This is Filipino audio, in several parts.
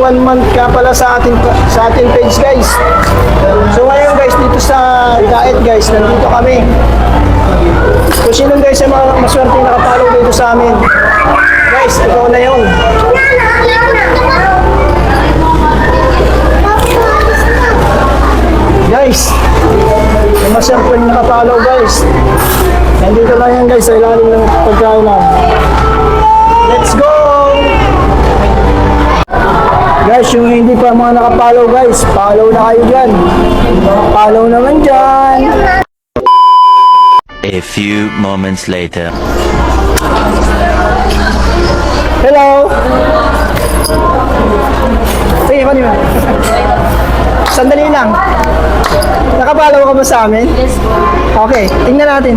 1 month ka pala sa ating page guys. So ngayon guys, dito sa Daet guys, nandito kami. Kung sino guys yung mga maswerte nakapalo dito sa amin, guys, ikaw na yun. Guys, yung maswerte nakapalo guys, nandito lang yan guys sa ilalim ng pagkain na. Let's go! Guys, yung hindi pa mga nakapollow guys, follow na kayo dyan. Follow naman dyan. A few moments later. Hello! Sige, kanina. Sandali lang. Nakapollow ka ba sa amin? Yes po. Okay, tingnan natin.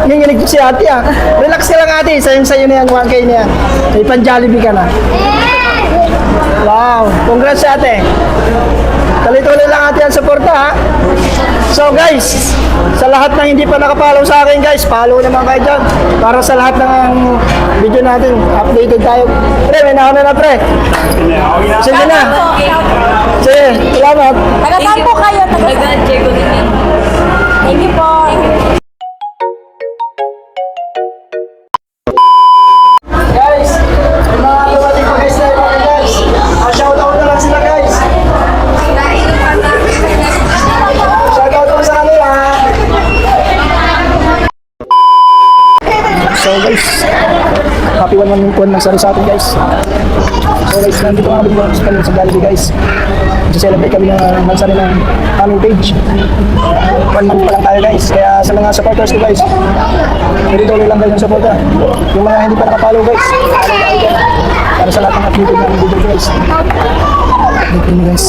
Nanginig si ate ah. Relax ka lang ate, sayang-sayo na yan, 1K na yan. May pan-Jollibee ka na. Wow, congrats ate. Tuloy-tuloy lang ate ang suporta ha. So guys, sa lahat ng hindi pa nakapollow sa akin guys, follow naman kayo dyan. Para sa lahat ng video natin, updated tayo. Pre, may nauna na pre. Sige na. Sige, salamat. Taga-saan po kayo? Taga-saan? Thank you po. Guys, may mga dumating pa guys na iba guys. Shoutout na lang sila guys. Shoutout po sa kanila. So guys, happy 1 month ng sari sa atin guys. So guys, nandito kami sa Jollibee guys. Celebrate kami ng mansari ng aming page. 1 month pa lang tayo guys. Kaya sa mga supporters ko guys, tuloy lang guys ng supporta. Yung mga hindi pa nakapollow guys, para sa lahat ng updated namin video guys. Dito nyo guys.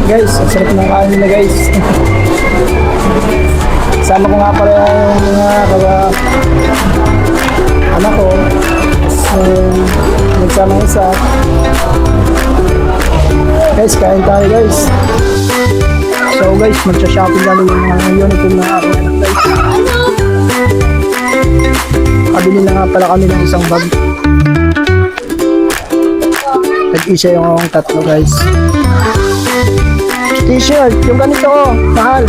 Guys, ang sarap ng kain nila guys. Sama ko nga pala yung mga anak ko. Nagsama isa. Guys, kain tayo guys. So guys, magsha-shopping kami ng mga uniform na aking anak guys. Kabili na nga pala kami ng isang bag. Nag-isa yung akong tatlo guys. T-shirt, yung ganito ko, mahal.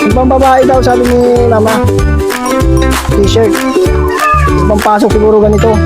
Yung pambabae daw, sabi ni mama. T-shirt. Yung pampasok siguro ganito.